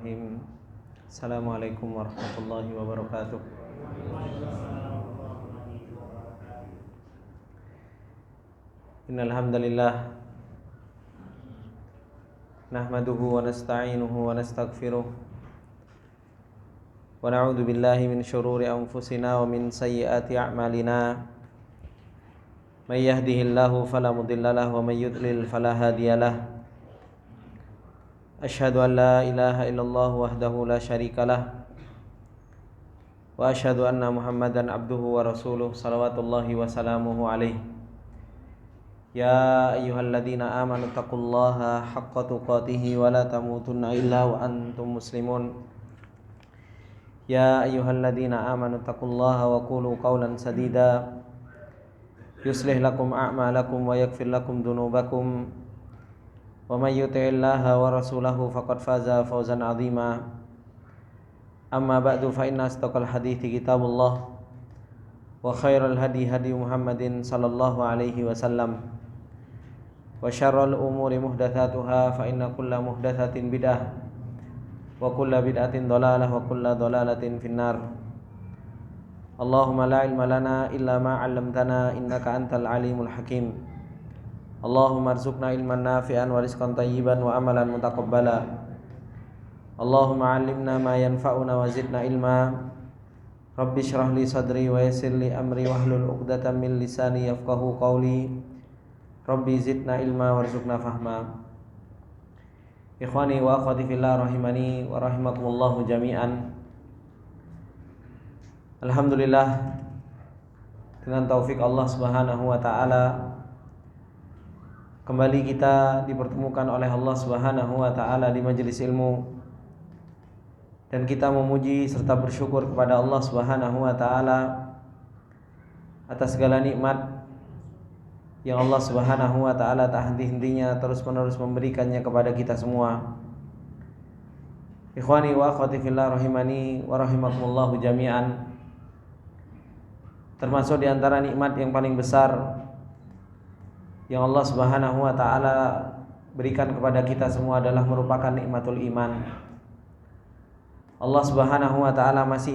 Bismillahirrahmanirrahim. Assalamualaikum warahmatullahi wabarakatuh. Innal hamdalillah nahmaduhu wa nasta'inuhu wa nastaghfiruh wa na'udzu billahi min syururi anfusina wa min sayyiati a'malina. May yahdihillahu fala mudhillalah wa may yudlil fala hadiyalah. Asyhadu an la ilaha illallah wahdahu la syarikalah wa asyhadu anna Muhammadan abduhu wa rasuluh salawatullahi wa salamuhu alaihi. Ya ayyuhalladzina amanu taqullaha haqqa tuqatih wa la tamutunna illa wa antum muslimun. Ya ayyuhalladzina amanu taqullaha wa qulu qawlan sadida yuslih lakum a'malakum wa yaghfir lakum dhunubakum. Wa may yuti'illaha wa rasulahu faqad faza fawzan 'azima. Amma ba'du fa inna asdaqal hadithi kitabullah wa khairal hadi hadi Muhammadin sallallahu alaihi wasallam wa syarrul umuri muhdatsatuha fa inna kulla muhdatsatin bid'ah wa kulla bid'atin dhalalah wa kulla dhalalatin finnar. Allahumma la ilma lana illa ma 'allamtana innaka antal alimul hakim. Allahumma arzuqna ilman nafi'an wa rizqan tayyiban wa amalan mutaqabbala. Allahumma 'allimna ma yanfa'una wa zidna ilma. Rabbi shrah li sadri wa yassir li amri wahlul 'uqdatam min lisani yafqahu qawli. Rabbi zidna ilma warzuqna fahma. Ikhwani wa akhwati fillah rahimani wa rahimakumullahu jami'an. Alhamdulillah, dengan taufik Allah Subhanahu wa taala kembali kita dipertemukan oleh Allah Subhanahu wa taala di majelis ilmu, dan kita memuji serta bersyukur kepada Allah Subhanahu wa taala atas segala nikmat yang Allah Subhanahu wa taala tak henti-hentinya terus-menerus memberikannya kepada kita semua. Ikhwani wa akhwati fillah rahimani wa rahimakumullahu jami'an. Termasuk di antara nikmat yang paling besar yang Allah Subhanahu wa taala berikan kepada kita semua adalah merupakan nikmatul iman. Allah Subhanahu wa taala masih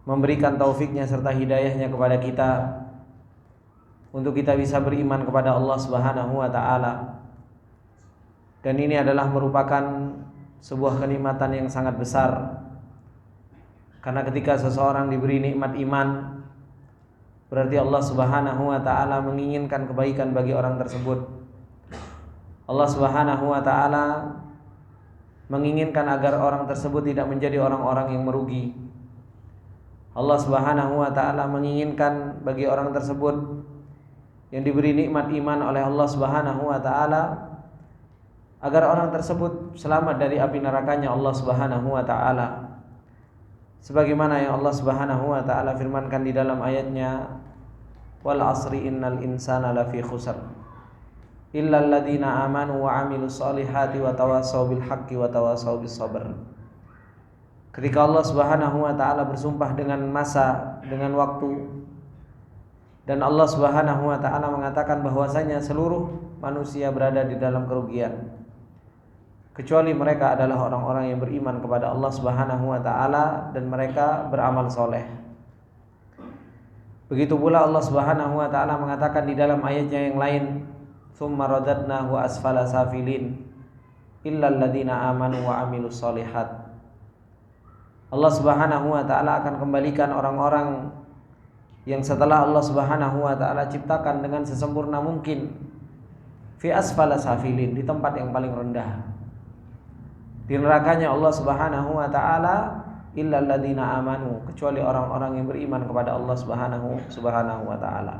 memberikan taufiknya serta hidayahnya kepada kita untuk kita bisa beriman kepada Allah Subhanahu wa taala. Dan ini adalah merupakan sebuah kenikmatan yang sangat besar. Karena ketika seseorang diberi nikmat iman, berarti Allah Subhanahu wa taala menginginkan kebaikan bagi orang tersebut. Allah Subhanahu wa taala menginginkan agar orang tersebut tidak menjadi orang-orang yang merugi. Allah Subhanahu wa taala menginginkan bagi orang tersebut yang diberi nikmat iman oleh Allah Subhanahu wa taala agar orang tersebut selamat dari api nerakanya Allah Subhanahu wa taala. Sebagaimana yang Allah Subhanahu wa taala firmankan di dalam ayatnya, wal asri innal insana lafi khusr illal ladzina amanu wa 'amilus solihati wa tawassaw bil haqqi wa tawassaw bis sabr. Ketika Allah Subhanahu wa taala bersumpah dengan masa, dengan waktu, dan Allah Subhanahu wa taala mengatakan bahwasanya seluruh manusia berada di dalam kerugian kecuali mereka adalah orang-orang yang beriman kepada Allah Subhanahu wa taala dan mereka beramal soleh. Begitu pula Allah Subhanahu wa taala mengatakan di dalam ayatnya yang lain, tsumma radadnahu asfala safilin illal ladzina amanu wa 'amilus solihat. Allah Subhanahu wa taala akan kembalikan orang-orang yang setelah Allah Subhanahu wa taala ciptakan dengan sesempurna mungkin fi asfala safilin, di tempat yang paling rendah. Di nerakanya Allah Subhanahu wa taala illal ladzina amanu, kecuali orang-orang yang beriman kepada Allah Subhanahu wa taala.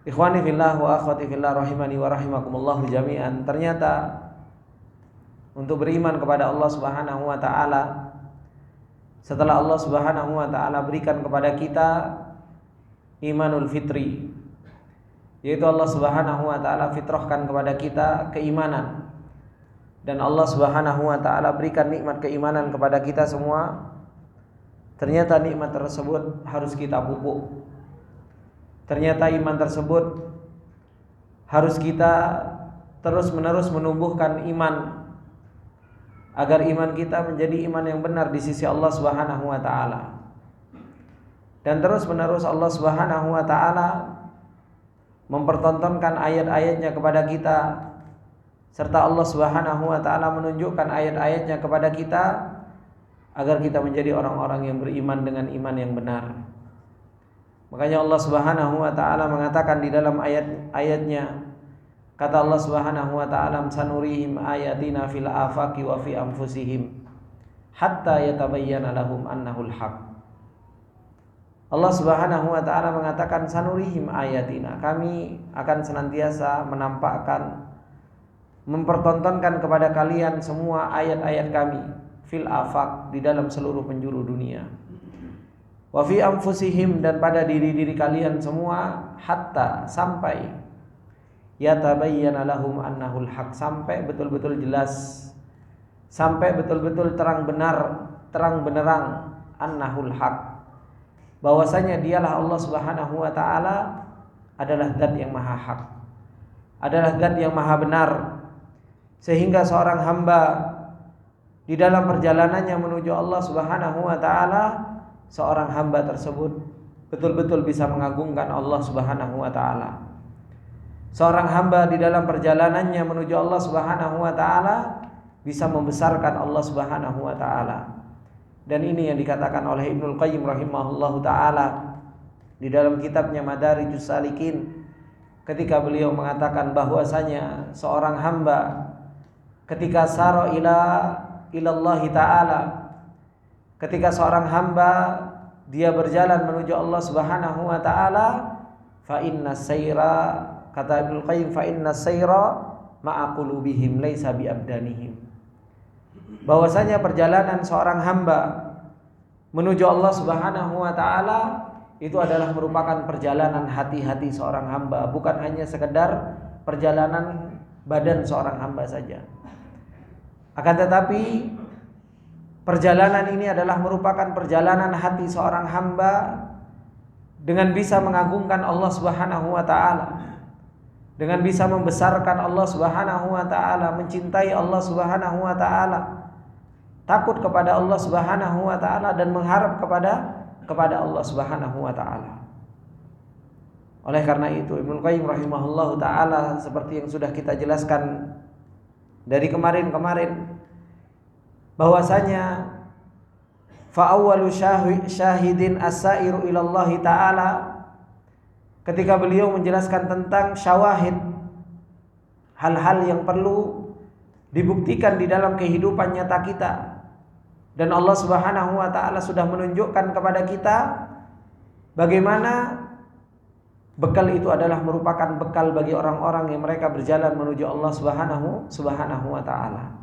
Ikhwani fillah wa akhwati fillah rahimani wa rahimakumullah jami'an. Ternyata untuk beriman kepada Allah Subhanahu wa taala, setelah Allah Subhanahu wa taala berikan kepada kita imanul fitri, yaitu Allah Subhanahu wa taala fitrahkan kepada kita keimanan, dan Allah Subhanahu wa taala berikan nikmat keimanan kepada kita semua. Ternyata nikmat tersebut harus kita pupuk. Ternyata iman tersebut harus kita terus-menerus menumbuhkan iman, agar iman kita menjadi iman yang benar di sisi Allah Subhanahu wa taala. Dan terus-menerus Allah Subhanahu wa taala mempertontonkan ayat-ayatnya kepada kita, serta Allah Subhanahu wa taala menunjukkan ayat-ayatnya kepada kita agar kita menjadi orang-orang yang beriman dengan iman yang benar. Makanya Allah Subhanahu wa taala mengatakan di dalam ayat-ayatnya, kata Allah Subhanahu wa taala, sanurihim ayatina fil afaqi wa fi anfusihim hatta yatabayyana lahum annahul haq. Allah Subhanahu wa taala mengatakan sanurihim ayatina, kami akan senantiasa menampakkan, mempertontonkan kepada kalian semua ayat-ayat kami fil afaq, di dalam seluruh penjuru dunia, wa fi anfusihim, dan pada diri-diri kalian semua, hatta, sampai yatabayyana lahum annahul haq, sampai betul-betul jelas, sampai betul-betul terang benerang annahul haq, bahwasanya dialah Allah Subhanahu wa taala adalah zat yang maha hak, adalah zat yang maha benar, sehingga seorang hamba di dalam perjalanannya menuju Allah Subhanahu wa taala, seorang hamba tersebut betul-betul bisa mengagungkan Allah Subhanahu wa taala. Seorang hamba di dalam perjalanannya menuju Allah Subhanahu wa taala bisa membesarkan Allah Subhanahu wa taala. Dan ini yang dikatakan oleh Ibnul Qayyim rahimahullahu taala di dalam kitabnya Madarijus Salikin, ketika beliau mengatakan bahwasanya seorang hamba ketika sara ilallahi taala, ketika seorang hamba dia berjalan menuju Allah Subhanahu wa taala, fa inna sayra, kata Ibnul Qayyim, fa inna sayra ma'a qulubihim laisa bi abdanihim, bahwasanya perjalanan seorang hamba menuju Allah Subhanahu wa taala itu adalah merupakan perjalanan hati-hati seorang hamba, bukan hanya sekedar perjalanan badan seorang hamba saja. Akan tetapi perjalanan ini adalah merupakan perjalanan hati seorang hamba dengan bisa mengagungkan Allah Subhanahu wa taala, dengan bisa membesarkan Allah Subhanahu wa taala, mencintai Allah Subhanahu wa taala, takut kepada Allah Subhanahu wa taala, dan mengharap kepada Allah Subhanahu wa taala. Oleh karena itu Ibnu Qayyim rahimahullahu taala, seperti yang sudah kita jelaskan dari kemarin-kemarin, bahwasanya fa awwalu syahidin as-sairu ilallahi taala, ketika beliau menjelaskan tentang syawahid, hal-hal yang perlu dibuktikan di dalam kehidupan nyata kita, dan Allah Subhanahu wa taala sudah menunjukkan kepada kita bagaimana bekal itu adalah merupakan bekal bagi orang-orang yang mereka berjalan menuju Allah Subhanahu wa taala.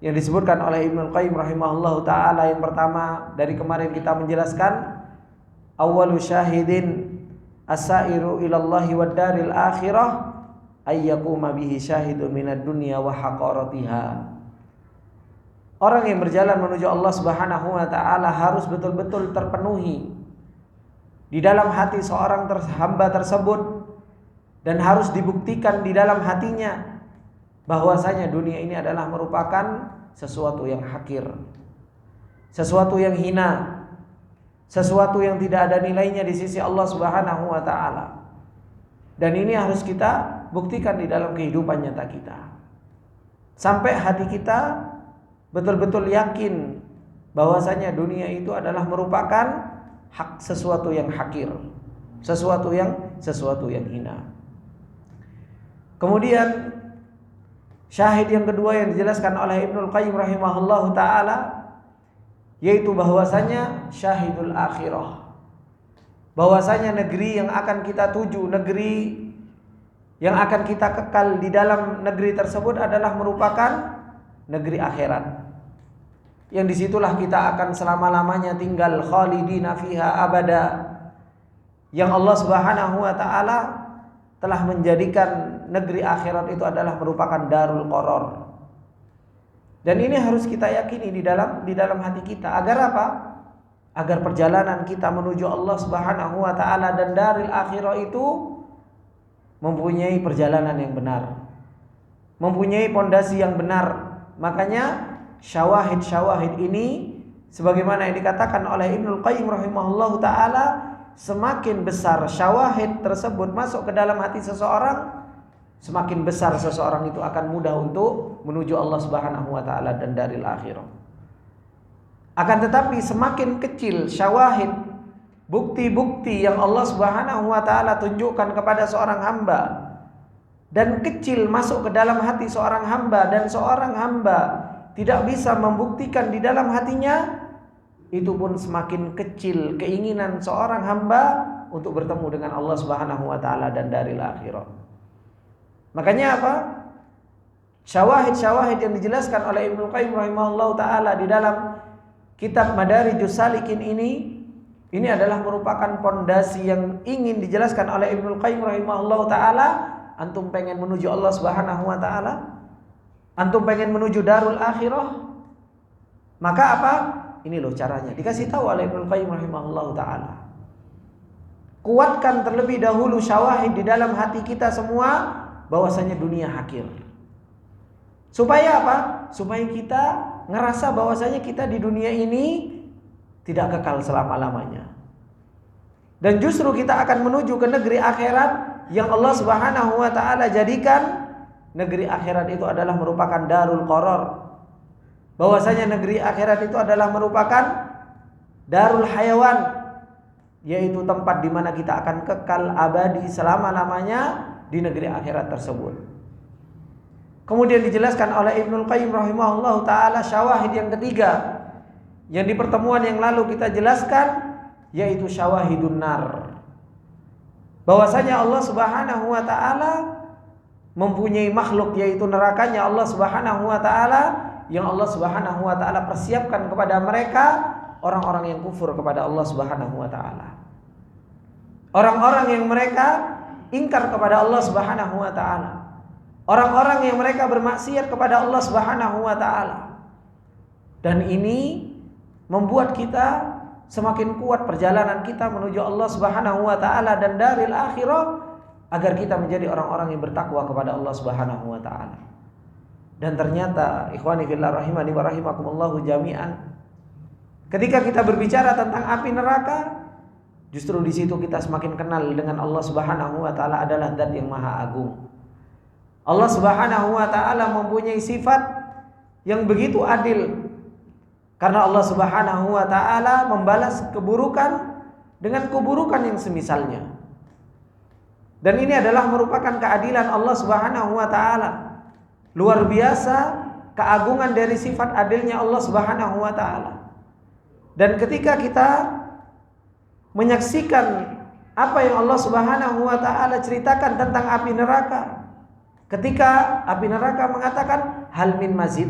Yang disebutkan oleh Ibnu Qayyim rahimahullahu taala, yang pertama dari kemarin kita menjelaskan awwalu syahidin as-sairu ilallahi wad daril akhirah ayyakuma bihi syahidun minad dunya wa haqaratiha. Orang yang berjalan menuju Allah Subhanahu wa taala harus betul-betul terpenuhi di dalam hati seorang hamba tersebut, dan harus dibuktikan di dalam hatinya bahwasanya dunia ini adalah merupakan sesuatu yang hakir, sesuatu yang hina, sesuatu yang tidak ada nilainya di sisi Allah Subhanahu wa taala. Dan ini harus kita buktikan di dalam kehidupan nyata kita, sampai hati kita betul-betul yakin bahwasanya dunia itu adalah merupakan hak, sesuatu yang hakir, sesuatu yang hina. Kemudian syahid yang kedua yang dijelaskan oleh Ibnul Qayyim rahimahullahu taala, yaitu bahwasanya syahidul akhirah, bahwasanya negeri yang akan kita tuju, negeri yang akan kita kekal di dalam negeri tersebut adalah merupakan negeri akhirat, yang disitulah kita akan selama-lamanya tinggal, khalidina fiha abada, yang Allah Subhanahu wa taala telah menjadikan negeri akhirat itu adalah merupakan darul qaror. Dan ini harus kita yakini di dalam hati kita. Agar apa? Agar perjalanan kita menuju Allah Subhanahu wa taala dan daril akhirah itu mempunyai perjalanan yang benar, mempunyai pondasi yang benar. Makanya syawahid-syawahid ini sebagaimana yang dikatakan oleh Ibnul Qayyim rahimahullahu taala, semakin besar syawahid tersebut masuk ke dalam hati seseorang, semakin besar seseorang itu akan mudah untuk menuju Allah Subhanahu wa taala dan daril akhirah. Akan tetapi semakin kecil syawahid, bukti-bukti yang Allah Subhanahu wa taala tunjukkan kepada seorang hamba, dan kecil masuk ke dalam hati seorang hamba, dan seorang hamba tidak bisa membuktikan di dalam hatinya, itu pun semakin kecil keinginan seorang hamba untuk bertemu dengan Allah Subhanahu wa taala dan daril akhirah. Makanya apa? Syawahid-syawahid yang dijelaskan oleh Ibnu Qayyim rahimahullahu taala di dalam kitab Madarijus Salikin ini adalah merupakan pondasi yang ingin dijelaskan oleh Ibnu Qayyim rahimahullahu taala. Antum pengen menuju Allah Subhanahu wa taala? Antum pengen menuju darul akhirah? Maka apa? Ini loh caranya. Dikasih tahu oleh Ibnu Qayyim rahimahullahu taala. Kuatkan terlebih dahulu syawahid di dalam hati kita semua bahwasanya dunia hakir. Supaya apa? Supaya kita ngerasa bahwasanya kita di dunia ini tidak kekal selama-lamanya. Dan justru kita akan menuju ke negeri akhirat yang Allah Subhanahu wa taala jadikan negeri akhirat itu adalah merupakan darul qarar. Bahwasanya negeri akhirat itu adalah merupakan darul hayawan, yaitu tempat di mana kita akan kekal abadi selama-lamanya di negeri akhirat tersebut. Kemudian dijelaskan oleh Ibnul Qayyim rahimahullahu taala syawahid yang ketiga yang di pertemuan yang lalu kita jelaskan, yaitu syawahidun nar. Bahwasanya Allah Subhanahu wa taala mempunyai makhluk, yaitu nerakanya Allah Subhanahu wa taala, yang Allah Subhanahu wa taala persiapkan kepada mereka orang-orang yang kufur kepada Allah Subhanahu wa taala. Orang-orang yang mereka ingkar kepada Allah Subhanahu wa taala. Orang-orang yang mereka bermaksiat kepada Allah Subhanahu wa taala. Dan ini membuat kita semakin kuat perjalanan kita menuju Allah Subhanahu wa taala dan daril akhirah, agar kita menjadi orang-orang yang bertakwa kepada Allah Subhanahu wa taala. Dan ternyata ikhwani fillah rahimani wa rahimakumullah jami'an, ketika kita berbicara tentang api neraka, justru di situ kita semakin kenal dengan Allah Subhanahu wa taala adalah zat yang maha agung. Allah Subhanahu wa taala mempunyai sifat yang begitu adil. Karena Allah Subhanahu wa taala membalas keburukan dengan keburukan yang semisalnya. Dan ini adalah merupakan keadilan Allah Subhanahu wa taala. Luar biasa keagungan dari sifat adilnya Allah Subhanahu wa taala. Dan ketika kita menyaksikan apa yang Allah Subhanahu wa taala ceritakan tentang api neraka, ketika api neraka mengatakan hal min mazid,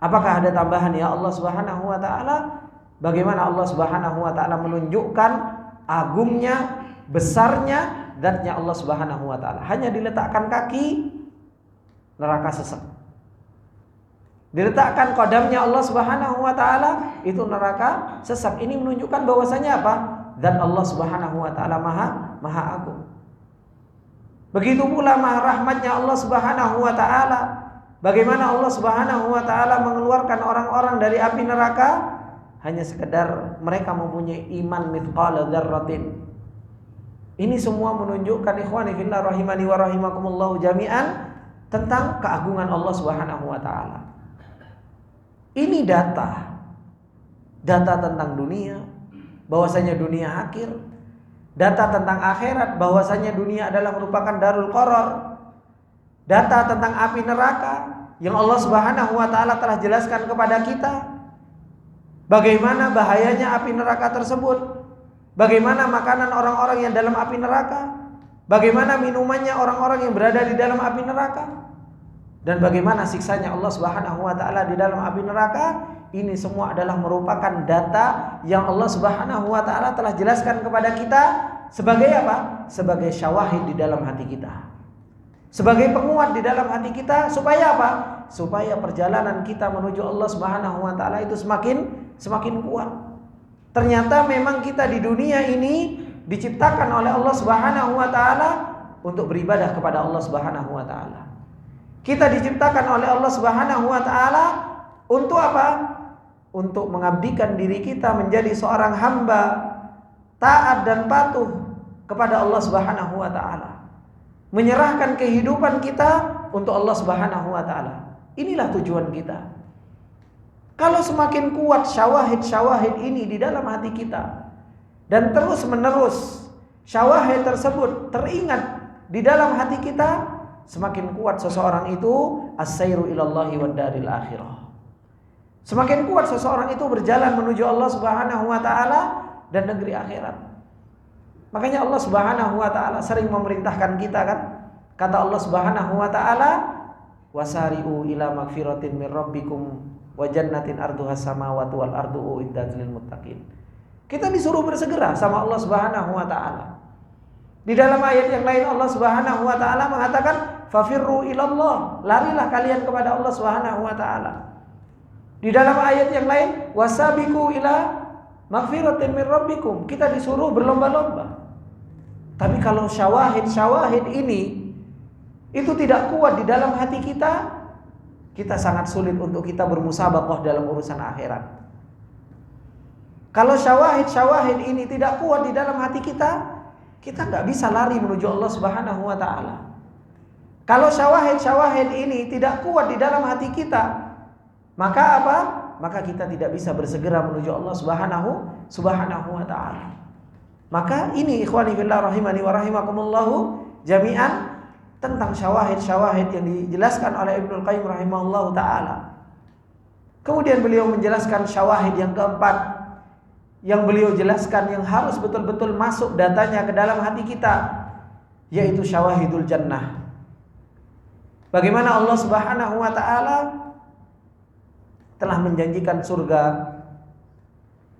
apakah ada tambahan ya Allah Subhanahu wa taala? Bagaimana Allah Subhanahu wa taala menunjukkan agungnya, besarnya zatnya Allah Subhanahu wa taala. Hanya diletakkan kaki, neraka sesek. Diletakkan qadamnya Allah Subhanahu wa taala, itu neraka sesek. Ini menunjukkan bahwasanya apa? Zat Allah Subhanahu wa taala maha agung. Begitu pula maha rahmatnya Allah Subhanahu wa taala. Bagaimana Allah Subhanahu wa taala mengeluarkan orang-orang dari api neraka hanya sekedar mereka mempunyai iman mithqala dzarratin. Ini semua menunjukkan ikhwani fillah rahimani wa rahimakumullah jami'an tentang keagungan Allah Subhanahu wa taala. Ini data tentang dunia, bahwasanya dunia akhir. Data tentang akhirat, bahwasanya dunia adalah merupakan darul qarar. Data tentang api neraka yang Allah Subhanahu wa taala telah jelaskan kepada kita. Bagaimana bahayanya api neraka tersebut? Bagaimana makanan orang-orang yang dalam api neraka? Bagaimana minumannya orang-orang yang berada di dalam api neraka? Dan bagaimana siksanya Allah Subhanahu wa taala di dalam api neraka? Ini semua adalah merupakan data yang Allah Subhanahu wa taala telah jelaskan kepada kita sebagai apa? Sebagai syawahid di dalam hati kita. Sebagai penguat di dalam hati kita, supaya apa? Supaya perjalanan kita menuju Allah Subhanahu wa taala itu semakin kuat. Ternyata memang kita di dunia ini diciptakan oleh Allah Subhanahu wa taala untuk beribadah kepada Allah Subhanahu wa taala. Kita diciptakan oleh Allah Subhanahu wa taala untuk apa? Untuk mengabdikan diri kita menjadi seorang hamba taat dan patuh kepada Allah Subhanahu wa taala. Menyerahkan kehidupan kita untuk Allah Subhanahu wa taala. Inilah tujuan kita. Kalau semakin kuat syawahid-syawahid ini di dalam hati kita dan terus menerus syawahid tersebut teringat di dalam hati kita, semakin kuat seseorang itu as-sairu ilallahi wad daril akhirah. Semakin kuat seseorang itu berjalan menuju Allah Subhanahu wa taala dan negeri akhirat. Makanya Allah Subhanahu wa taala sering memerintahkan kita kan. Kata Allah Subhanahu wa taala, "Wasari'u ila magfiratin min rabbikum wa jannatin arduhas samawati wal ardu uiddat lil muttaqin." Kita disuruh bersegera sama Allah Subhanahu wa taala. Di dalam ayat yang lain Allah Subhanahu wa taala mengatakan, "Fafirru ilallah." Larilah kalian kepada Allah Subhanahu wa taala. Di dalam ayat yang lain, "Wasabiqu ila magfiratin min rabbikum." Kita disuruh berlomba-lomba. Tapi kalau syawahid ini itu tidak kuat di dalam hati kita, kita sangat sulit untuk kita bermusabaqah dalam urusan akhirat. Kalau syawahid ini tidak kuat di dalam hati kita nggak bisa lari menuju Allah Subhanahu wa taala. Kalau syawahid ini tidak kuat di dalam hati kita, maka apa? Maka kita tidak bisa bersegera menuju Allah Subhanahu wa taala. Maka ini ikhwani fillah rahimani wa rahimakumullahu jami'an tentang syawahid yang dijelaskan oleh Ibnul Qayyim rahimahullahu taala. Kemudian beliau menjelaskan syawahid yang keempat yang beliau jelaskan yang harus betul-betul masuk datanya ke dalam hati kita, yaitu syawahidul jannah. Bagaimana Allah Subhanahu wa taala telah menjanjikan surga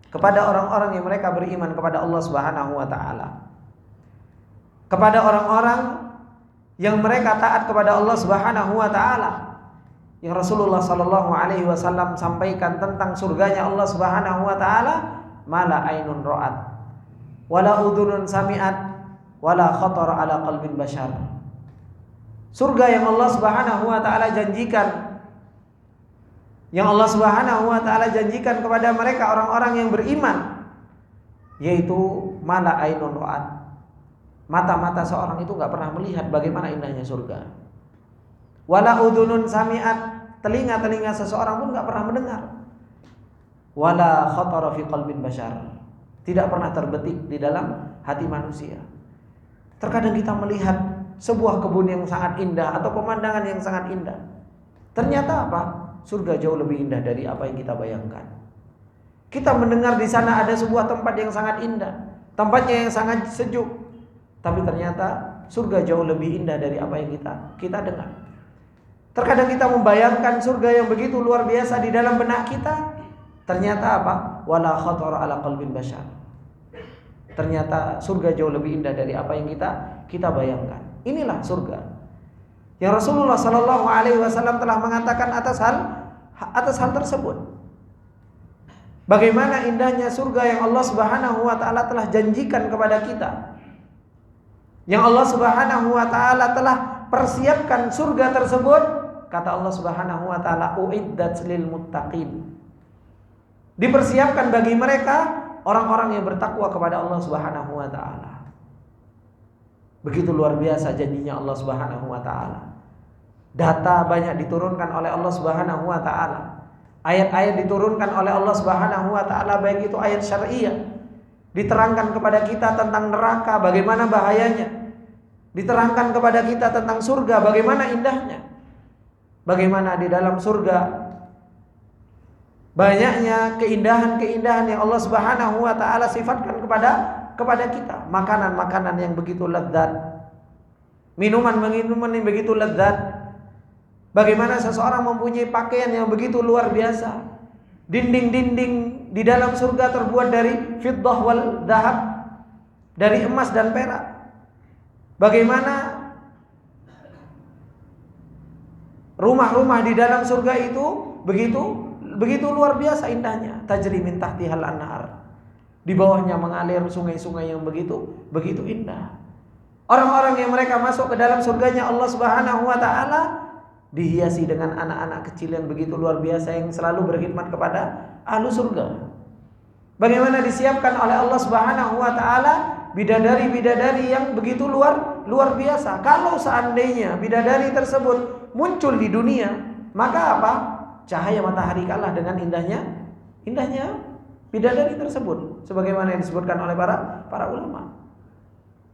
kepada orang-orang yang mereka beriman kepada Allah Subhanahu wa taala. Kepada orang-orang yang mereka taat kepada Allah Subhanahu wa taala. Yang Rasulullah sallallahu alaihi wasallam sampaikan tentang surganya Allah Subhanahu wa taala, mala ainun ra'at wala udhunun sami'at wala khatara ala qalbin bashar. Surga yang Allah Subhanahu wa taala janjikan, yang Allah Subhanahu wa taala janjikan kepada mereka orang-orang yang beriman, yaitu mala ainun ra'at. Mata-mata seorang itu enggak pernah melihat bagaimana indahnya surga. Wala udhunun sami'at, telinga-telinga seseorang pun enggak pernah mendengar. Wala khatara fi qalbin bashar, tidak pernah terbetik di dalam hati manusia. Terkadang kita melihat sebuah kebun yang sangat indah atau pemandangan yang sangat indah. Ternyata apa? Surga jauh lebih indah dari apa yang kita bayangkan. Kita mendengar di sana ada sebuah tempat yang sangat indah, tempatnya yang sangat sejuk. Tapi ternyata surga jauh lebih indah dari apa yang kita dengar. Terkadang kita membayangkan surga yang begitu luar biasa di dalam benak kita. Ternyata apa? Wala khatara ala qalbin bashar. Ternyata surga jauh lebih indah dari apa yang kita bayangkan. Inilah surga yang Rasulullah sallallahu alaihi wasallam telah mengatakan atas hal tersebut. Bagaimana indahnya surga yang Allah Subhanahu wa taala telah janjikan kepada kita. Yang Allah Subhanahu wa taala telah persiapkan surga tersebut, kata Allah Subhanahu wa taala, uiddat lil muttaqin. Dipersiapkan bagi mereka orang-orang yang bertakwa kepada Allah Subhanahu wa taala. Begitu luar biasa janjinya Allah Subhanahu wa taala. Data banyak diturunkan oleh Allah Subhanahu wa taala. Ayat-ayat diturunkan oleh Allah Subhanahu wa taala, baik itu ayat syariah. Diterangkan kepada kita tentang neraka, bagaimana bahayanya. Diterangkan kepada kita tentang surga, bagaimana indahnya. Bagaimana di dalam surga banyaknya keindahan-keindahan yang Allah Subhanahu wa taala sifatkan kepada kita. Makanan-makanan yang begitu lezat, minuman-minuman yang begitu lezat. Bagaimana seseorang mempunyai pakaian yang begitu luar biasa. Dinding-dinding di dalam surga terbuat dari fiddah wal dhahab, dari emas dan perak. Bagaimana rumah-rumah di dalam surga itu begitu luar biasa indahnya. Tajri min tahtihal anhar. Di bawahnya mengalir sungai-sungai yang begitu indah. Orang-orang yang mereka masuk ke dalam surganya Allah Subhanahu wa taala dihiasi dengan anak-anak kecil yang begitu luar biasa yang selalu berkhidmat kepada ahlu surga. Bagaimana disiapkan oleh Allah Subhanahu wa taala bidadari-bidadari yang begitu luar biasa. Kalau seandainya bidadari tersebut muncul di dunia, maka apa? Cahaya matahari kalah dengan indahnya bidadari tersebut, sebagaimana yang disebutkan oleh para ulama.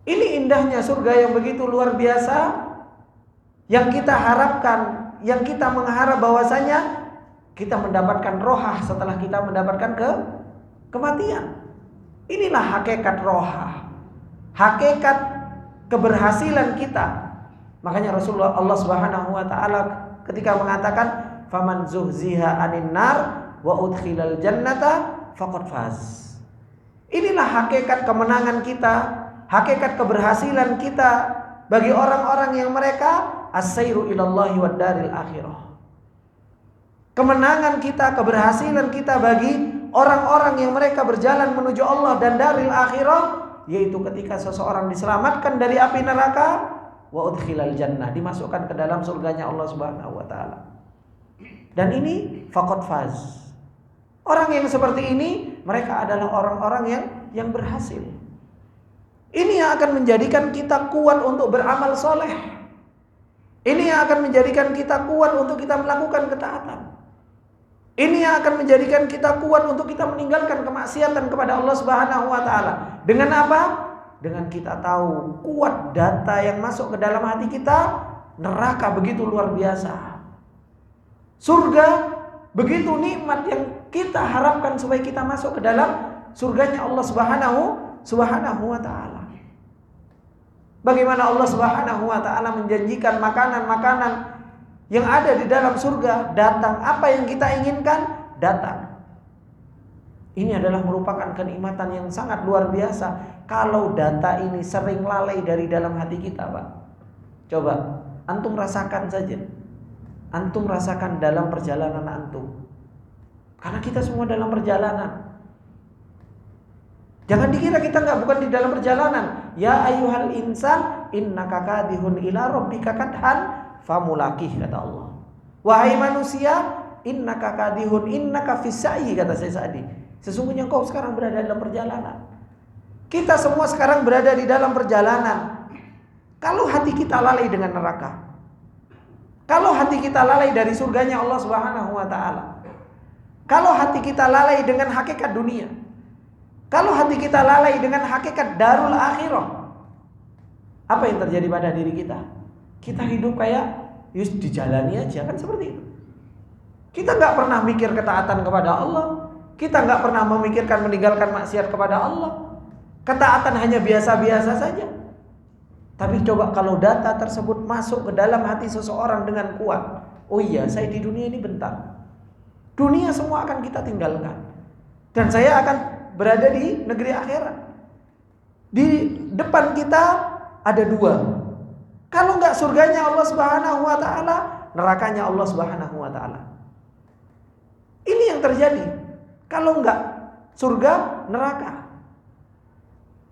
Ini indahnya surga yang begitu luar biasa, yang kita harapkan, yang kita mengharap bahwasanya kita mendapatkan rohah setelah kita mendapatkan kematian. Inilah hakikat rohah, hakikat keberhasilan kita. Makanya Rasulullah Allah Subhanahu wa taala ketika mengatakan faman zuhziha 'anil nar wa udkhilal jannata faqad faz. Inilah hakikat kemenangan kita, hakikat keberhasilan kita bagi orang-orang yang mereka as-sairu ilallahi wad daril akhirah. Kemenangan kita, keberhasilan kita bagi orang-orang yang mereka berjalan menuju Allah dan daril akhirah, yaitu ketika seseorang diselamatkan dari api neraka wa udkhilal jannah, dimasukkan ke dalam surganya Allah Subhanahu wa taala. Dan ini faqad faz. Orang yang seperti ini mereka adalah orang-orang yang berhasil. Ini yang akan menjadikan kita kuat untuk beramal soleh. Ini yang akan menjadikan kita kuat untuk kita melakukan ketaatan. Ini yang akan menjadikan kita kuat untuk kita meninggalkan kemaksiatan kepada Allah Subhanahu wa taala. Dengan apa? Dengan kita tahu kuat data yang masuk ke dalam hati kita, neraka begitu luar biasa. Surga begitu nikmat yang kita harapkan supaya kita masuk ke dalam surganya Allah Subhanahu wa taala. Bagaimana Allah Subhanahu wa taala menjanjikan makanan-makanan yang ada di dalam surga datang, apa yang kita inginkan datang. Ini adalah merupakan kenikmatan yang sangat luar biasa. Kalau data ini sering lalai dari dalam hati kita, Pak. Coba antum rasakan saja. Antum rasakan dalam perjalanan antum. Karena kita semua dalam perjalanan. Jangan dikira kita bukan di dalam perjalanan. Ya ayyuhal insan innaka kadihun ila rabbika kadhan famulakih, kata Allah. Wahai manusia, innaka kadihun, innaka fisai, kata saya Sa'di. Sesungguhnya kau sekarang berada dalam perjalanan. Kita semua sekarang berada di dalam perjalanan. Kalau hati kita lalai dengan neraka, kalau hati kita lalai dari surganya Allah Subhanahu wa taala, kalau hati kita lalai dengan hakikat dunia, kalau hati kita lalai dengan hakikat darul akhirah, apa yang terjadi pada diri kita? Kita hidup kayak dijalani aja, kan seperti itu. Kita nggak pernah mikir ketaatan kepada Allah, kita nggak pernah memikirkan meninggalkan maksiat kepada Allah. Ketaatan hanya biasa-biasa saja. Tapi coba kalau data tersebut masuk ke dalam hati seseorang dengan kuat, oh iya, saya di dunia ini bentar. Dunia semua akan kita tinggalkan, dan saya akan berada di negeri akhirat. Di depan kita ada dua. Kalau enggak surganya Allah Subhanahu wa taala, nerakanya Allah Subhanahu wa taala. Ini yang terjadi. Kalau enggak surga, neraka.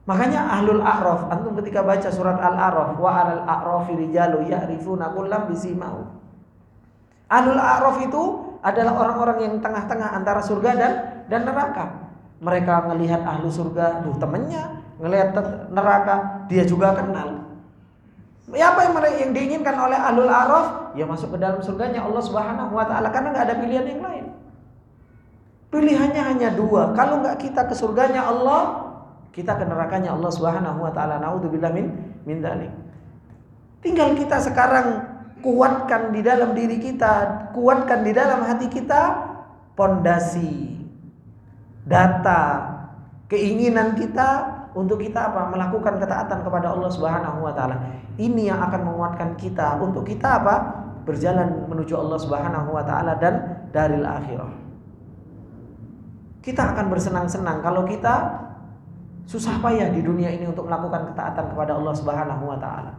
Makanya ahlul a'raf, antum ketika baca surat Al-A'raf, wa 'alal a'rafi rijalu ya'rifuna kullam bisimahum. Ahlul a'raf itu adalah orang-orang yang tengah-tengah antara surga dan neraka. Mereka melihat ahlu surga, temannya, ngelihat neraka, dia juga kenal. Ya, apa yang diinginkan oleh ahlul a'raf? Ya masuk ke dalam surganya Allah Subhanahu wa taala, karena enggak ada pilihan yang lain. Pilihannya hanya dua. Kalau enggak kita ke surganya Allah, kita ke nerakanya Allah Subhanahu wa taala. Naudzubillah min dzalik. Tinggal kita sekarang kuatkan di dalam diri kita, kuatkan di dalam hati kita pondasi, data, keinginan kita untuk kita apa? Melakukan ketaatan kepada Allah Subhanahu wa taala. Ini yang akan menguatkan kita untuk kita apa? Berjalan menuju Allah Subhanahu wa taala dan daril akhirah. Kita akan bersenang-senang kalau kita susah payah di dunia ini untuk melakukan ketaatan kepada Allah Subhanahu wa taala.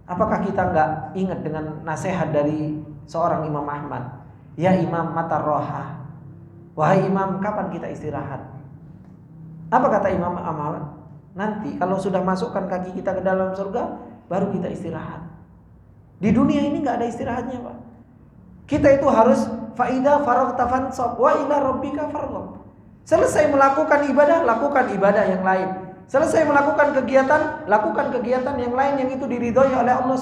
Apakah kita enggak ingat dengan nasihat dari seorang Imam Ahmad? Ya Imam matar roha. Wahai Imam, kapan kita istirahat? Apa kata Imam Ahmad? Nanti kalau sudah masukkan kaki kita ke dalam surga, baru kita istirahat. Di dunia ini nggak ada istirahatnya, Pak. Kita itu harus faida faraghta fansab wa ila rabbika farghab. Selesai melakukan ibadah, lakukan ibadah yang lain. Selesai melakukan kegiatan, lakukan kegiatan yang lain yang itu diridhoi oleh Allah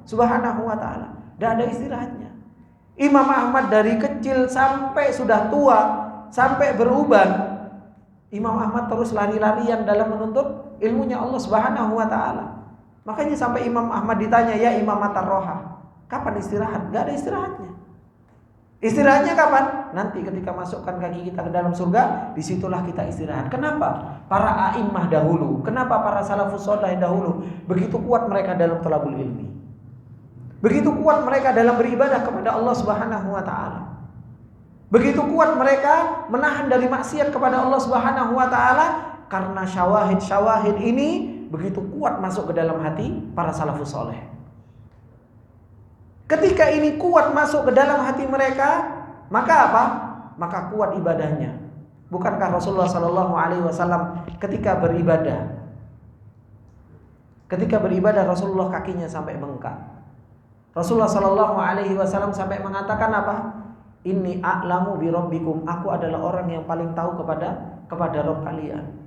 Subhanahu wa taala. Tidak ada istirahatnya. Imam Ahmad dari kecil sampai sudah tua, sampai beruban, Imam Ahmad terus lari-larian dalam menuntut ilmunya Allah Subhanahu wa taala. Makanya sampai Imam Ahmad ditanya, "Ya Imam Matarroha, kapan istirahat?" Gak ada istirahatnya. Istirahatnya kapan? Nanti ketika masukkan kaki kita ke dalam surga, disitulah kita istirahat. Kenapa? Para a'immah dahulu, kenapa para salafus shalih dahulu begitu kuat mereka dalam thalabul ilmi, begitu kuat mereka dalam beribadah kepada Allah Subhanahu wa taala, begitu kuat mereka menahan dari maksiat kepada Allah Subhanahu wa taala, karena syawahid ini begitu kuat masuk ke dalam hati para salafus saleh. Ketika ini kuat masuk ke dalam hati mereka, maka apa? Maka kuat ibadahnya. Bukankah Rasulullah sallallahu alaihi wasallam ketika beribadah Rasulullah kakinya sampai bengkak. Rasulullah sallallahu alaihi wasallam sampai mengatakan apa? Inni a'lamu bi rabbikum, aku adalah orang yang paling tahu kepada Rabb kalian.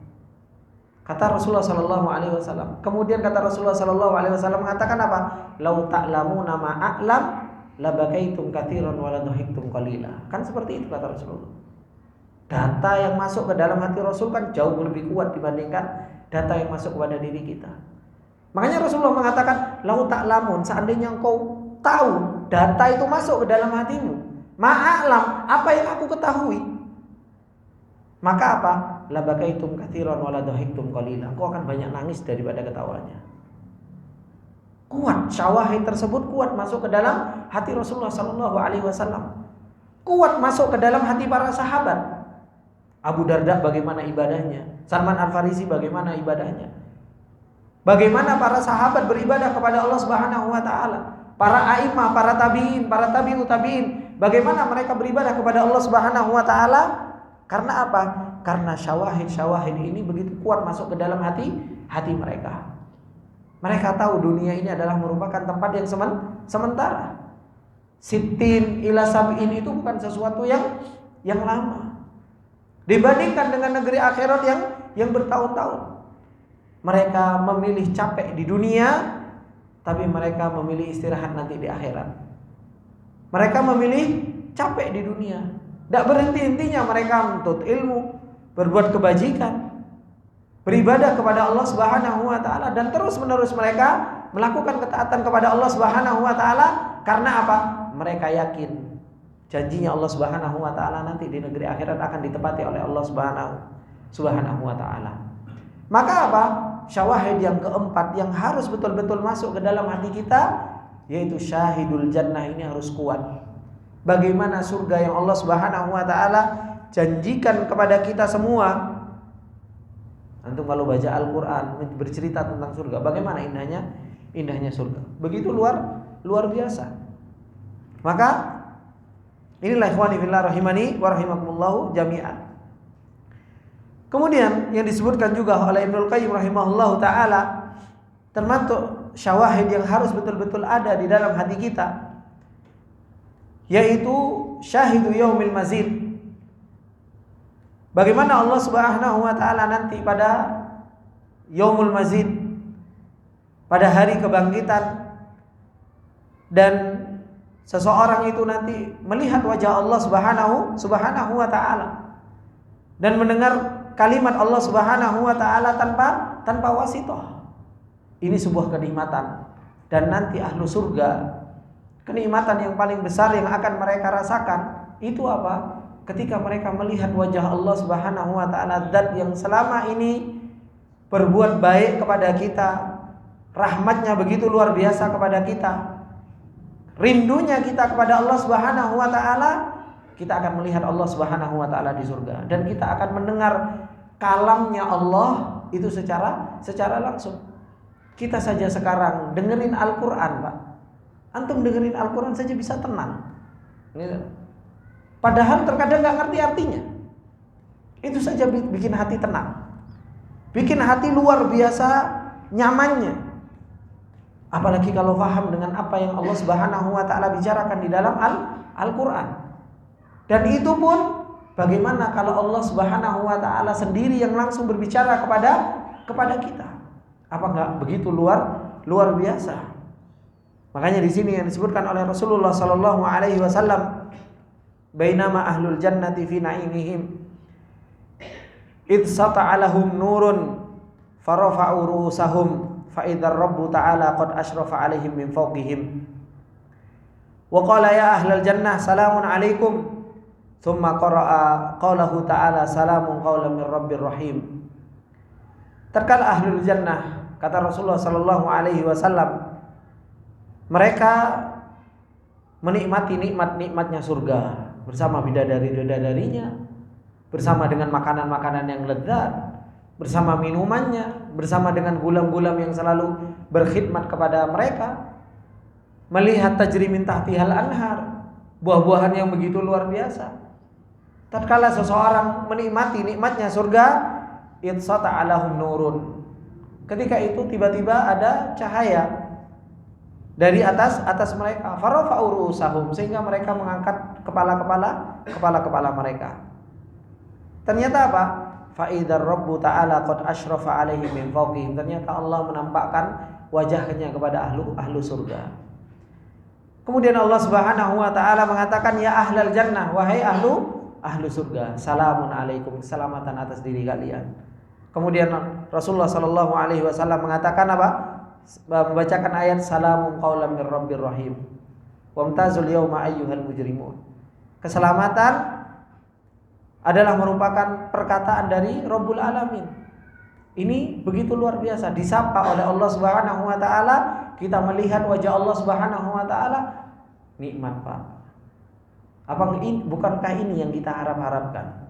Kata Rasulullah sallallahu alaihi wasallam. Kemudian kata Rasulullah sallallahu alaihi wasallam mengatakan apa? Lau ta'lamuna ma a'lam labakaitum katsiran wa la dhahiktum qalila. Kan seperti itu kata Rasulullah. Data yang masuk ke dalam hati Rasul kan jauh lebih kuat dibandingkan data yang masuk kepada diri kita. Makanya Rasulullah mengatakan, lau ta'lamun, seandainya engkau tahu data itu masuk ke dalam hatimu, ma'alam, apa yang aku ketahui, maka apa? Labakaitum katsiran wa la dhahiktum qalila. Engkau akan banyak nangis daripada ketawanya. Kuat syawahid tersebut, kuat masuk ke dalam hati Rasulullah sallallahu alaihi wasallam. Kuat masuk ke dalam hati para sahabat. Abu Darda bagaimana ibadahnya? Salman Al-Farisi bagaimana ibadahnya? Bagaimana para sahabat beribadah kepada Allah Subhanahu wa taala? Para a'immah, para tabi'in, para tabi'ut tabi'in, bagaimana mereka beribadah kepada Allah Subhanahu wa taala? Karena apa? Karena syawahid ini begitu kuat masuk ke dalam hati mereka. Mereka tahu dunia ini adalah merupakan tempat yang sementara. Sittin ila sab'in itu bukan sesuatu yang lama. Dibandingkan dengan negeri akhirat yang bertahun-tahun. Mereka memilih capek di dunia, tapi mereka memilih istirahat nanti di akhirat. Mereka memilih capek di dunia, tidak berhenti-hentinya mereka menuntut ilmu, berbuat kebajikan, beribadah kepada Allah Subhanahu wa taala, dan terus-menerus mereka melakukan ketaatan kepada Allah Subhanahu wa taala. Karena apa? Mereka yakin janjinya Allah Subhanahu wa taala nanti di negeri akhirat akan ditepati oleh Allah Subhanahu wa taala. Maka apa? Syawahid yang keempat yang harus betul-betul masuk ke dalam hati kita, yaitu syahidul jannah ini harus kuat. Bagaimana surga yang Allah Subhanahu wa taala janjikan kepada kita semua. Antum kalau baca Al-Qur'an bercerita tentang surga, bagaimana indahnya surga. Begitu luar biasa. Maka inilah ikhwani fillah rahimani wa rahimakumullah jami'an. Kemudian yang disebutkan juga oleh Ibnul Qayyim rahimahullahu taala, termasuk syawahid yang harus betul-betul ada di dalam hati kita, yaitu syahidu yaumil mazid. Bagaimana Allah Subhanahu wa taala nanti pada yaumul mazid, pada hari kebangkitan, dan seseorang itu nanti melihat wajah Allah Subhanahu wa taala dan mendengar kalimat Allah Subhanahu wa taala tanpa wasithah. Ini sebuah kenikmatan, dan nanti ahlu surga, kenikmatan yang paling besar yang akan mereka rasakan itu apa? Ketika mereka melihat wajah Allah Subhanahu wa taala, zat yang selama ini berbuat baik kepada kita, rahmatnya begitu luar biasa kepada kita, rindunya kita kepada Allah Subhanahu wa taala, kita akan melihat Allah Subhanahu wa taala di surga, dan kita akan mendengar kalamnya Allah itu secara langsung. Kita saja sekarang dengerin Al-Qur'an, Pak. Antum dengerin Al-Qur'an saja bisa tenang. Padahal terkadang nggak ngerti artinya. Itu saja bikin hati tenang. bikin hati luar biasa nyamannya. Apalagi kalau paham dengan apa yang Allah Subhanahu wa taala bicarakan di dalam Al-Qur'an. Dan itu pun bagaimana kalau Allah Subhanahu wa taala sendiri yang langsung berbicara kepada kita? Apa enggak begitu luar biasa? Makanya di sini yang disebutkan oleh Rasulullah sallallahu alaihi wasallam, bainama ahlul jannati fi na'imihim id sata'alahum nurun farafa'u ru'usahum fa idzar rabbu ta'ala qad asyrafa alaihim min fawqihim wa qala ya ahlal jannah salamun alaikum thumma qara'a qawlahu ta'ala salamun qawlan min rabbir rahim. Tatkala ahlul jannah, kata Rasulullah sallallahu alaihi wasallam, mereka menikmati nikmat-nikmatnya surga bersama bidadari-bidadarinya, bersama dengan makanan-makanan yang lezat, bersama minumannya, bersama dengan gulam-gulam yang selalu berkhidmat kepada mereka, melihat tajri min tahtihal anhar, buah-buahan yang begitu luar biasa. Tatkala seseorang menikmati nikmatnya surga, itsata alahum nurun. Ketika itu tiba-tiba ada cahaya dari atas mereka, farafa'u ru'usahum, sehingga mereka mengangkat kepala mereka. Ternyata apa? Fa idzar rabbu ta'ala qad asyrafa alaihim min fawqihim. Ternyata Allah menampakkan wajahnya kepada ahlu surga. Kemudian Allah Subhanahu wa taala mengatakan, ya ahlal jannah, wahai ahlu surga, salamun alaikum, keselamatan atas diri kalian. Kemudian Rasulullah sallallahu alaihi wasallam mengatakan apa? Membacakan ayat salamun qaulan mir rabbir rahim. Wamtazul yauma ayyuhal mujrimun. Keselamatan adalah merupakan perkataan dari Rabbul Alamin. Ini begitu luar biasa, disapa oleh Allah Subhanahu wa taala, kita melihat wajah Allah Subhanahu wa taala, nikmat, Pak. Bukankah ini yang kita harap-harapkan?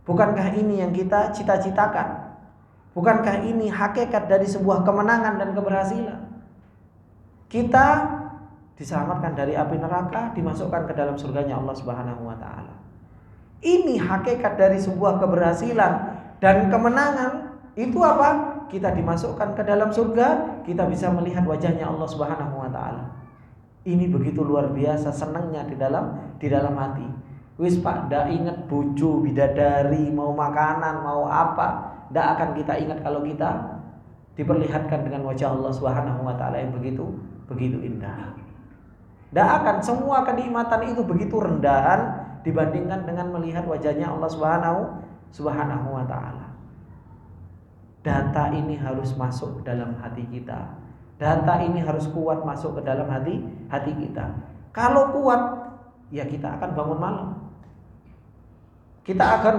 Bukankah ini yang kita cita-citakan? Bukankah ini hakikat dari sebuah kemenangan dan keberhasilan? Kita diselamatkan dari api neraka, dimasukkan ke dalam surganya Allah Subhanahu wa taala. Ini hakikat dari sebuah keberhasilan dan kemenangan. Itu apa? Kita dimasukkan ke dalam surga, kita bisa melihat wajahnya Allah Subhanahu wa taala. Ini begitu luar biasa senangnya di dalam hati. Wis Pak, ndak ingat bojo, bidadari, mau makanan, mau apa, ndak akan kita ingat kalau kita diperlihatkan dengan wajah Allah Subhanahu wa taala yang begitu indah. Ndak akan, semua kenikmatan itu begitu rendahan dibandingkan dengan melihat wajahnya Allah Subhanahu wa taala. Data ini harus masuk ke dalam hati kita. Data ini harus kuat masuk ke dalam hati kita. Kalau kuat, ya kita akan bangun malam. Kita akan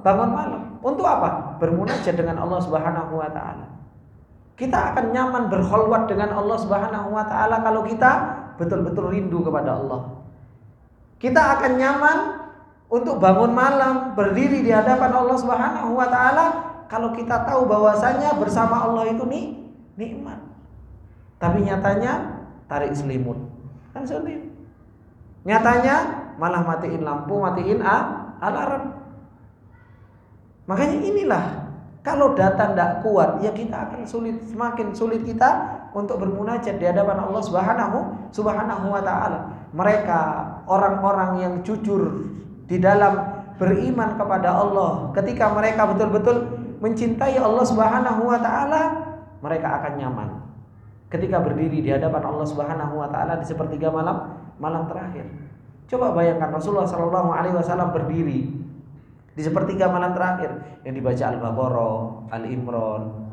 bangun malam. Untuk apa? Bermunajat dengan Allah Subhanahu wa taala. Kita akan nyaman berkholwat dengan Allah Subhanahu wa taala kalau kita betul-betul rindu kepada Allah. Kita akan nyaman untuk bangun malam, berdiri di hadapan Allah Subhanahu wa taala kalau kita tahu bahwasanya bersama Allah itu nikmat. Tapi nyatanya tarik selimut, kan sulit. Nyatanya malah matiin lampu, matiin alarm. Makanya inilah, kalau data tidak kuat, ya kita akan sulit, semakin sulit kita untuk bermunajat di hadapan Allah Subhanahu wa taala. Mereka orang-orang yang jujur di dalam beriman kepada Allah, ketika mereka betul-betul mencintai Allah Subhanahu wa taala, mereka akan nyaman ketika berdiri di hadapan Allah Subhanahu wa taala di sepertiga malam terakhir. Coba bayangkan Rasulullah sallallahu alaihi wasallam berdiri di sepertiga malam terakhir yang dibaca Al-Baqarah, Al-Imran,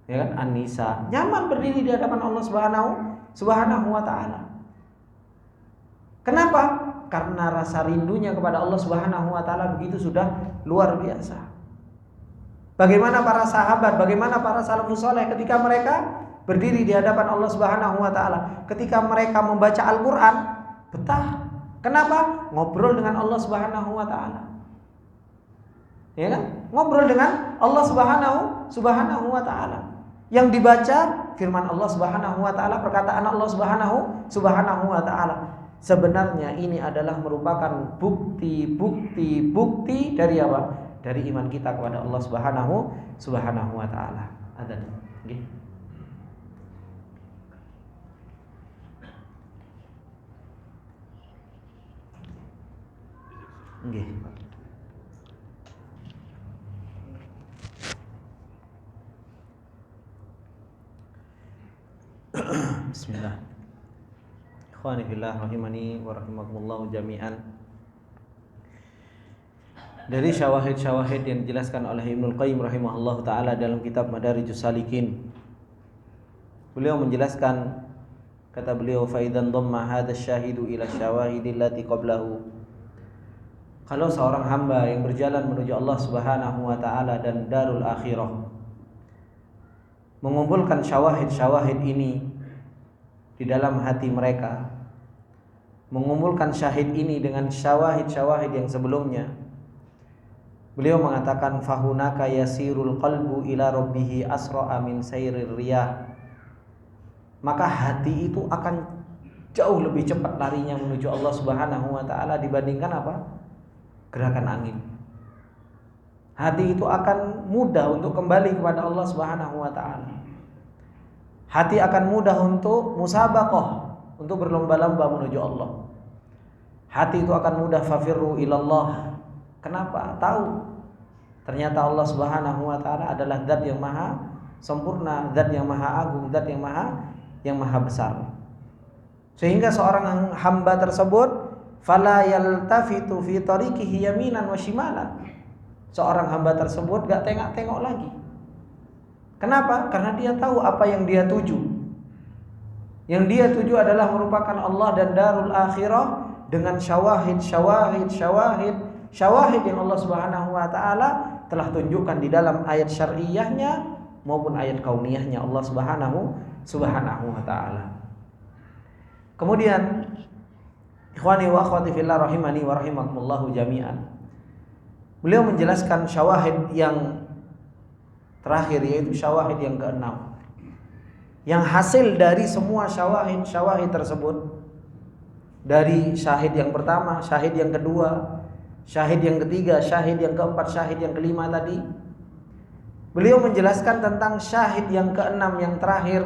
ya kan, An-Nisa. Nyaman berdiri di hadapan Allah Subhanahu wa taala. Kenapa? Karena rasa rindunya kepada Allah Subhanahu wa taala begitu sudah luar biasa. Bagaimana para sahabat, bagaimana para salafus saleh ketika mereka berdiri di hadapan Allah Subhanahu wa taala, ketika mereka membaca Al-Qur'an, betah. Kenapa? Ngobrol dengan Allah Subhanahu wa taala. Ya kan? Ngobrol dengan Allah Subhanahu wa taala. Yang dibaca firman Allah Subhanahu wa taala, perkataan Allah Subhanahu wa taala. Sebenarnya ini adalah merupakan bukti dari apa? dari iman kita kepada Allah Subhanahu wa taala. Adzan. Nggih. Nggih. Bismillah. Ikhwani fillah rahimani wa rahimakumullah jami'an. Dari syawahid-syawahid yang dijelaskan oleh Ibnul Qayyim rahimahullah ta'ala dalam kitab Madarijus Salikin, beliau menjelaskan, kata beliau, faidan dhamma hadha syahidu ila syawahidi allati qablahu. Kalau seorang hamba yang berjalan menuju Allah Subhanahu wa ta'ala dan darul akhirah mengumpulkan syawahid-syawahid ini di dalam hati mereka, mengumpulkan syahid ini dengan syawahid-syawahid yang sebelumnya, beliau mengatakan fahunaka yasirul qalbu ila rabbih asra'a min sayrir riyah. Maka hati itu akan jauh lebih cepat larinya menuju Allah Subhanahu wa taala dibandingkan apa? Gerakan angin. Hati itu akan mudah untuk kembali kepada Allah Subhanahu wa taala. Hati akan mudah untuk musabaqah, untuk berlomba-lomba menuju Allah. Hati itu akan mudah fafirru ilallah. Kenapa? Tahu ternyata Allah Subhanahu wa taala adalah zat yang maha sempurna, zat yang maha agung, zat yang maha besar. Sehingga seorang hamba tersebut fala yaltafitu fi tariqihi yaminan wa shimalan. Seorang hamba tersebut gak tengok-tengok lagi. Kenapa? Karena dia tahu apa yang dia tuju. Yang dia tuju adalah merupakan Allah dan darul akhirah dengan syawahid yang Allah Subhanahu wa taala telah tunjukkan di dalam ayat syar'iyyahnya maupun ayat kauniyahnya Allah Subhanahu wa taala. Kemudian ikhwani wa akhwati fillah rahimani wa rahimakumullah jami'an, beliau menjelaskan syawahid yang terakhir, yaitu syawahid yang keenam, yang hasil dari semua syawahid tersebut, dari syahid yang pertama, syahid yang kedua, syahid yang ketiga, syahid yang keempat, syahid yang kelima tadi, beliau menjelaskan tentang syahid yang keenam yang terakhir,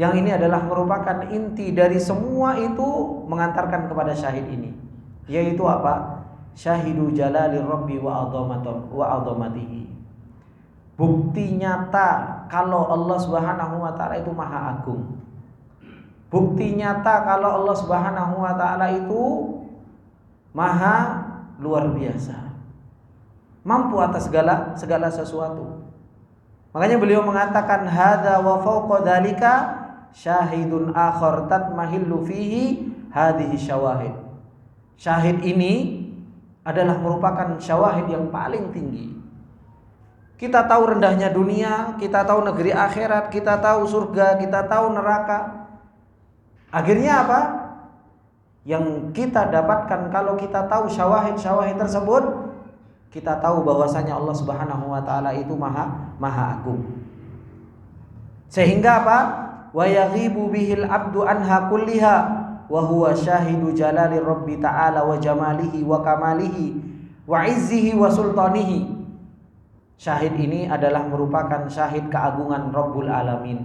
yang ini adalah merupakan inti dari semua itu mengantarkan kepada syahid ini, yaitu apa? Syahidu jalali rabbi wa azamatihi. Bukti nyata kalau Allah Subhanahu wa taala itu maha agung. Bukti nyata kalau Allah Subhanahu wa taala itu maha luar biasa, mampu atas segala sesuatu. Makanya beliau mengatakan hadza wa fawqa dzalika syahidun akhar tatmahillu fihi hadhihi syawahid. Syahid ini adalah merupakan syawahid yang paling tinggi. Kita tahu rendahnya dunia, kita tahu negeri akhirat, kita tahu surga, kita tahu neraka. Akhirnya apa? Yang kita dapatkan kalau kita tahu syawahid tersebut, kita tahu bahwasanya Allah Subhanahu wa taala itu maha agung. Sehingga apa? Wa yaghibu bihil abdu anha kulliha wa huwa syahidu jalali rabbi ta'ala wa jamalihi wa kamalihi wa izzihi wa sultanihi. Syahid ini adalah merupakan syahid keagungan Rabbul Alamin,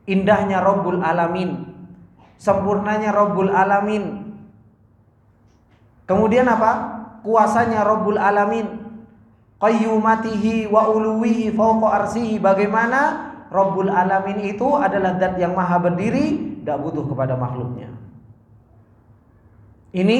indahnya Rabbul Alamin, sempurnanya Rabbul Alamin. Kemudian apa? Kuasanya Rabbul Alamin, qayyumatihi wa uluwihi fawqa arsihi. Bagaimana Rabbul Alamin itu adalah zat yang maha berdiri, tidak butuh kepada makhluknya. Ini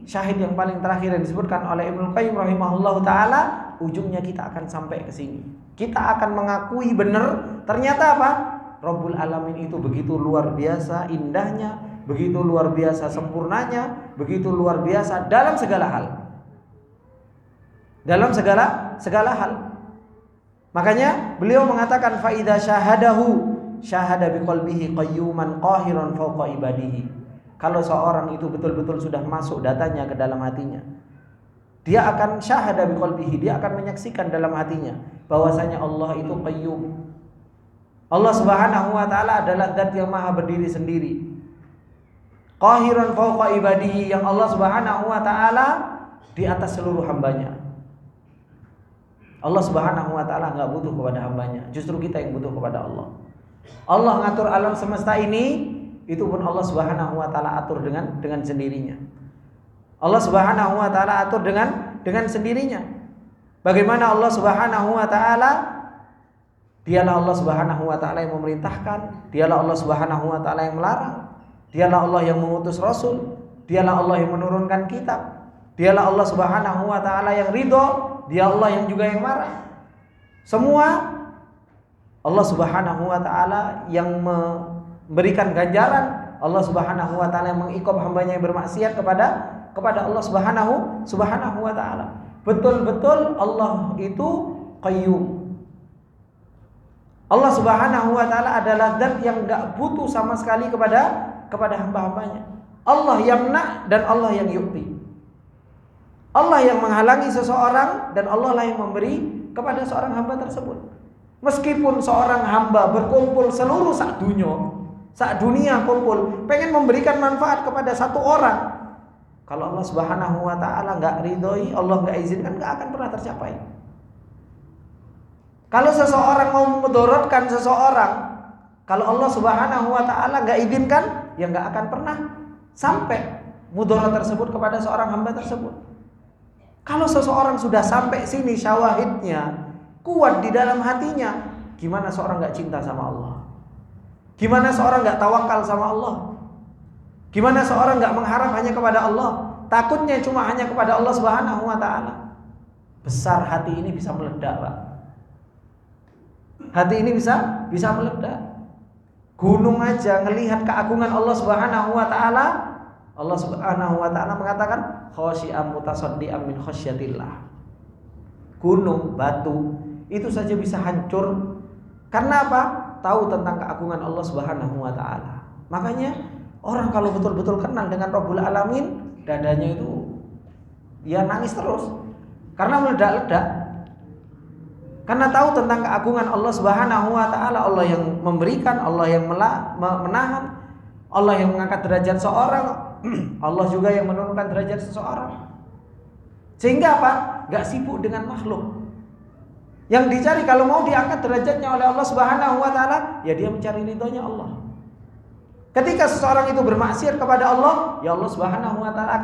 syahid yang paling terakhir yang disebutkan oleh Ibnul Qayyim rahimahullahu taala. Ujungnya kita akan sampai ke sini. Kita akan mengakui benar ternyata apa? Rabbul Alamin itu begitu luar biasa indahnya, begitu luar biasa sempurnanya, begitu luar biasa dalam segala hal. Dalam segala hal. Makanya beliau mengatakan fa idza syahadahu syahada biqalbihi qayyuman qahiran fawqa ibadihi. Kalau seorang itu betul-betul sudah masuk datanya ke dalam hatinya, dia akan syahada biqalbihi, dia akan menyaksikan dalam hatinya bahwasanya Allah itu qayyum. Allah Subhanahu wa taala adalah zat yang maha berdiri sendiri. Qahiran fawqa ibadihi, yang Allah Subhanahu wa taala di atas seluruh hambanya. Allah Subhanahu wa taala enggak butuh kepada hambanya, justru kita yang butuh kepada Allah. Allah ngatur alam semesta ini, itu pun Allah Subhanahu wa taala atur dengan sendirinya. Allah Subhanahu wa taala atur dengan sendirinya. Bagaimana Allah Subhanahu wa taala? Dialah Allah Subhanahu wa taala yang memerintahkan, dialah Allah Subhanahu wa taala yang melarang, dialah Allah yang mengutus rasul, dialah Allah yang menurunkan kitab, dialah Allah Subhanahu wa taala yang ridho, dia Allah yang juga yang marah. Semua Allah Subhanahu wa taala yang memberikan ganjaran, Allah Subhanahu wa taala yang mengikop hambanya yang bermaksiat kepada Allah Subhanahu wa taala. Betul-betul Allah itu qayyum. Allah Subhanahu wa taala adalah zat yang enggak butuh sama sekali kepada hamba-hambanya. Allah yang yamna dan Allah yang yu'ti. Allah yang menghalangi seseorang dan Allah lah yang memberi kepada seorang hamba tersebut. Meskipun seorang hamba berkumpul seluruh sak dunia kumpul pengen memberikan manfaat kepada satu orang, kalau Allah Subhanahu wa taala enggak ridhoi, Allah enggak izinkan, enggak akan pernah tercapai. Kalau seseorang mau memudorotkan seseorang, kalau Allah Subhanahu wa taala enggak izinkan, ya enggak akan pernah sampai mudarat tersebut kepada seorang hamba tersebut. Kalau seseorang sudah sampai sini syawahidnya kuat di dalam hatinya, gimana seorang enggak cinta sama Allah? Gimana seorang enggak tawakal sama Allah? Gimana seorang enggak mengharap hanya kepada Allah? Takutnya cuma hanya kepada Allah Subhanahu wa taala. Besar hati ini bisa meledak, Pak. Hati ini bisa meledak. Gunung aja ngelihat keagungan Allah Subhanahu wa taala. Allah Subhanahu wa taala mengatakan khasyi'am mutasaddiam min khasyatillah. Gunung, batu itu saja bisa hancur karena apa? Tahu tentang keagungan Allah Subhanahu wa taala. Makanya orang kalau betul-betul kenal dengan Rabbul Alamin, dadanya itu dia nangis terus karena meledak-ledak. Karena tahu tentang keagungan Allah Subhanahu wa taala, Allah yang memberikan, Allah yang menahan, Allah yang mengangkat derajat seorang, Allah juga yang menurunkan derajat seseorang. Sehingga apa? Enggak sibuk dengan makhluk. Yang dicari kalau mau diangkat derajatnya oleh Allah Subhanahu wa taala, ya dia mencari ridhonya Allah. Ketika seseorang itu bermaksiat kepada Allah, ya Allah Subhanahu wa taala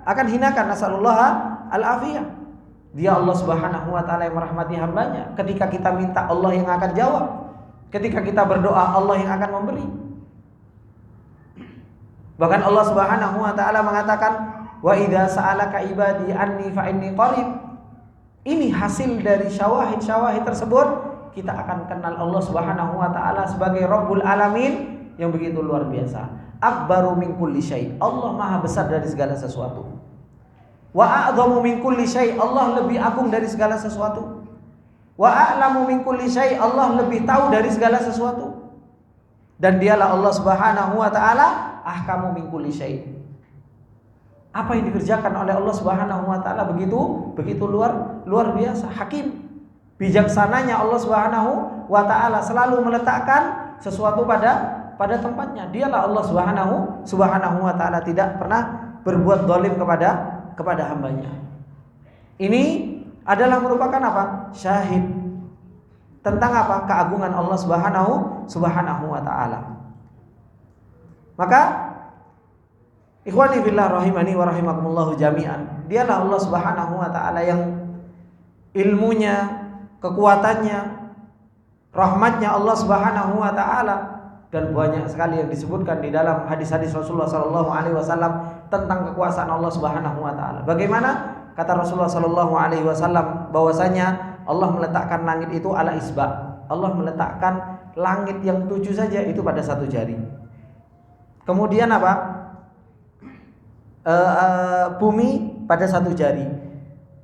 akan hinakan, nasallallahu al-afiyah. Dia Allah Subhanahu wa taala yang merahmati hambanya. Ketika kita minta, Allah yang akan jawab. Ketika kita berdoa, Allah yang akan memberi. Bahkan Allah Subhanahu wa taala mengatakan, "Wa idza sa'alaka ibadi anni fa inni qarib." Ini hasil dari syawahid-syawahid tersebut, kita akan kenal Allah Subhanahu wa taala sebagai Rabbul Alamin yang begitu luar biasa. Akbaru min kulli syai'. Allah Maha besar dari segala sesuatu. Wa a'dhamu min kulli syai', Allah lebih agung dari segala sesuatu. Wa a'lamu min kulli syai', Allah lebih tahu dari segala sesuatu. Dan dialah Allah Subhanahu wa taala ahkamu min kulli syai'. Apa yang dikerjakan oleh Allah Subhanahu wa taala begitu luar biasa, hakim. Bijaksananya Allah Subhanahu wa taala selalu meletakkan sesuatu pada tempatnya. Dialah Allah Subhanahu wa taala tidak pernah berbuat zalim kepada hambanya. Ini adalah merupakan apa? Syahid tentang apa? Keagungan Allah Subhanahu wa taala. Maka ikhwani fillah rahimani wa rahimakumullah jami'an, dialah Allah Subhanahu wa taala yang ilmunya, kekuatannya, rahmatnya Allah Subhanahu wa taala, dan banyak sekali yang disebutkan di dalam hadis-hadis Rasulullah sallallahu alaihi wasallam tentang kekuasaan Allah Subhanahu wa taala. Bagaimana kata Rasulullah sallallahu alaihi wasallam bahwasanya Allah meletakkan langit itu ala isba. Allah meletakkan langit yang 7 saja itu pada satu jari. Kemudian apa? Bumi pada satu jari.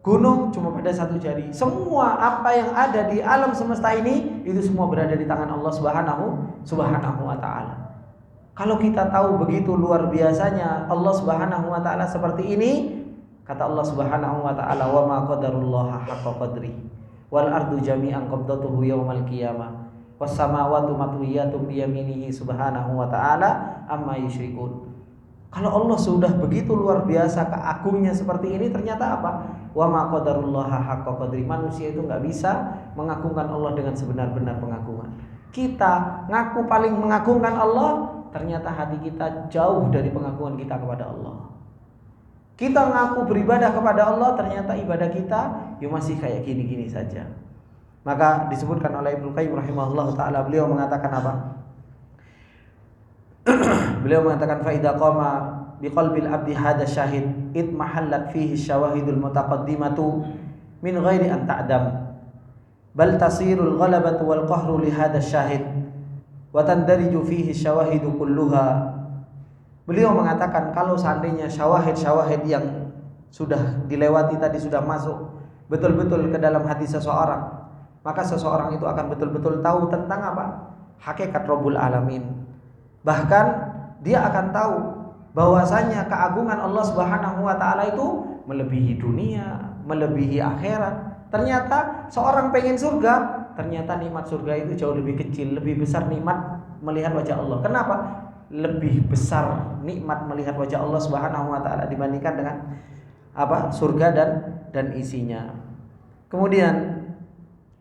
Gunung cuma pada satu jari. Semua apa yang ada di alam semesta ini itu semua berada di tangan Allah Subhanahu wa taala. Kalau kita tahu begitu luar biasanya Allah Subhanahu wa taala seperti ini, kata Allah Subhanahu wa taala, "Wa ma qadarullaha haqqa qadri wal ardu jami'an qabdatuhu yaumal qiyamah was samawati matwiyatun bi yaminihi subhanahu wa ta'ala amma yusyrikun." Kalau Allah sudah begitu luar biasa keagungnya seperti ini, ternyata apa? Wa ma qadarullaha haqqa qadri. Manusia itu nggak bisa mengagungkan Allah dengan sebenar-benar pengagungan. Kita ngaku paling mengagungkan Allah, ternyata hati kita jauh dari pengagungan kita kepada Allah. Kita ngaku beribadah kepada Allah, ternyata ibadah kita ya masih kayak gini-gini saja. Maka disebutkan oleh Ibnu Qayyim rahimahullah taala, beliau mengatakan apa? Beliau mengatakan fa idza qama biqalbil abdi hadha syahid id mahallat fihi syawahidul mutaqaddimatu min ghairi an ta'dam bal tasirul ghalabatu wal qahru li hadha syahid wa tandariju fihi syawahidu kulluha. Beliau mengatakan kalau seandainya syawahid-syawahid yang sudah dilewati tadi sudah masuk betul-betul ke dalam hati seseorang, maka seseorang itu akan betul-betul tahu tentang apa? Hakikat Rabbul Alamin. Bahkan dia akan tahu bahwasanya keagungan Allah Subhanahu wa taala itu melebihi dunia, melebihi akhirat. Ternyata seorang pengen surga, ternyata nikmat surga itu jauh lebih kecil, lebih besar nikmat melihat wajah Allah. Kenapa? Lebih besar nikmat melihat wajah Allah Subhanahu wa taala dibandingkan dengan apa? Surga dan isinya. Kemudian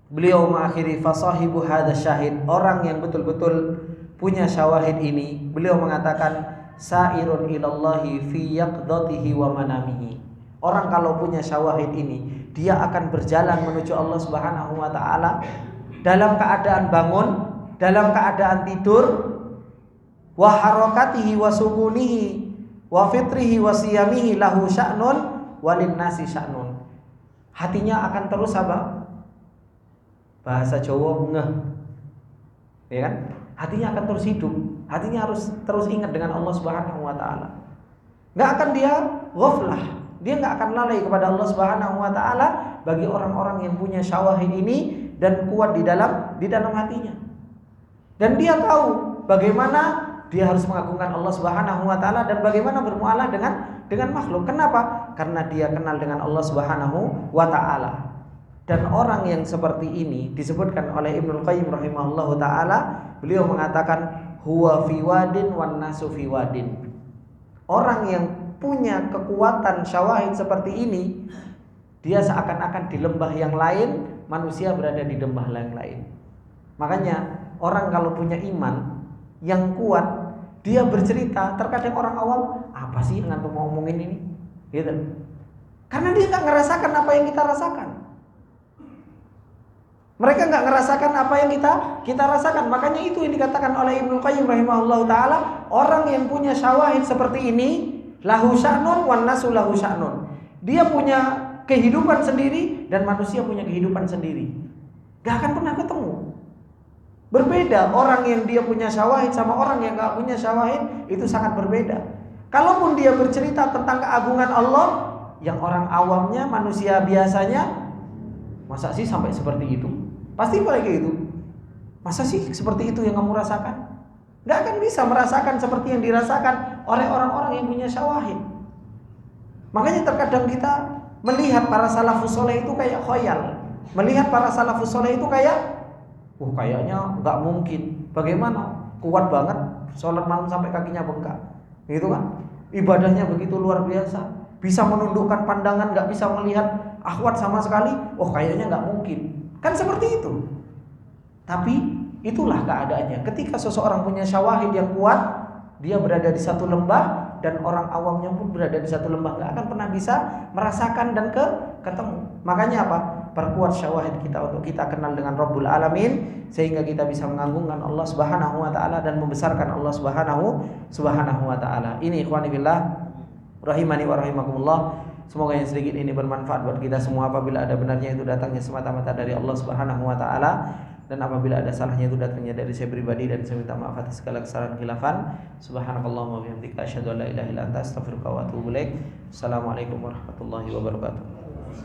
beliau mengakhiri fasahibu hadza syahid, orang yang betul-betul punya syawahid ini, beliau mengatakan sairun ilallahi fi yaqdatihi wa manamihi. Orang kalau punya syawahid ini, dia akan berjalan menuju Allah Subhanahu wa taala dalam keadaan bangun, dalam keadaan tidur, wa harakatihi wa sukunihi wa fitrihi wa siyamihi lahu sya'nun walin nasi sya'nun. Hatinya akan terus apa? Bahasa Jawa ngeh. Ya kan? Hatinya akan terus hidup, hatinya harus terus ingat dengan Allah Subhanahu wa taala. Enggak akan dia ghaflah, dia enggak akan lalai kepada Allah Subhanahu wa taala bagi orang-orang yang punya syawahid ini dan kuat di dalam hatinya. Dan dia tahu bagaimana dia harus mengagungkan Allah Subhanahu wa taala dan bagaimana bermuamalah dengan makhluk. Kenapa? Karena dia kenal dengan Allah Subhanahu wa taala. Dan orang yang seperti ini disebutkan oleh Ibnu Qayyim rahimahullahu taala, beliau mengatakan huwa fi wadin wan nasu fi wadin. Orang yang punya kekuatan syawahid seperti ini, dia seakan-akan di lembah yang lain, manusia berada di lembah yang lain. Makanya orang kalau punya iman yang kuat, dia bercerita, terkadang orang awam, apa sih yang antum mau ngomongin ini? Gitu. Karena dia enggak ngerasakan apa yang kita rasakan. Mereka nggak ngerasakan apa yang kita rasakan. Makanya itu yang dikatakan oleh Ibnu Qayyim rahimahullah taala, orang yang punya syawahid seperti ini, lahu sya'nun wan nasu lahu sya'nun. Dia punya kehidupan sendiri dan manusia punya kehidupan sendiri. Gak akan pernah ketemu. Berbeda orang yang dia punya syawahid sama orang yang nggak punya syawahid, itu sangat berbeda. Kalaupun dia bercerita tentang keagungan Allah, yang orang awamnya, manusia biasanya, masa sih sampai seperti itu? Pasti kayak gitu. Masa sih seperti itu yang kamu rasakan? Gak akan bisa merasakan seperti yang dirasakan oleh orang-orang yang punya syawahid. Makanya terkadang kita melihat para salafus soleh itu kayak khoyal. Melihat para salafus soleh itu kayak kayaknya gak mungkin. Bagaimana? Kuat banget, sholat malam sampai kakinya bengkak, gitu kan? Ibadahnya begitu luar biasa, bisa menundukkan pandangan, gak bisa melihat akhwat sama sekali. Kayaknya gak mungkin. Kan seperti itu. Tapi itulah keadaannya. Ketika seseorang punya syawahid yang kuat, dia berada di satu lembah dan orang awamnya pun berada di satu lembah, gak akan pernah bisa merasakan dan ketemu. Makanya apa? Perkuat syawahid kita untuk kita kenal dengan Rabbul Alamin, sehingga kita bisa mengagungkan Allah Subhanahu wa taala dan membesarkan Allah Subhanahu wa taala. Ini ikhwani billah rahimani wa rahimakumullah. Semoga yang sedikit ini bermanfaat buat kita semua. Apabila ada benarnya itu datangnya semata-mata dari Allah Subhanahu wa taala, dan apabila ada salahnya itu datangnya dari saya pribadi, dan saya minta maaf atas segala kesalahan khilafan. Subhanakallahumma wa bihamdika asyhadu an la ilaha illa anta astaghfiruka wa atubu ilaik. Assalamualaikum warahmatullahi wabarakatuh.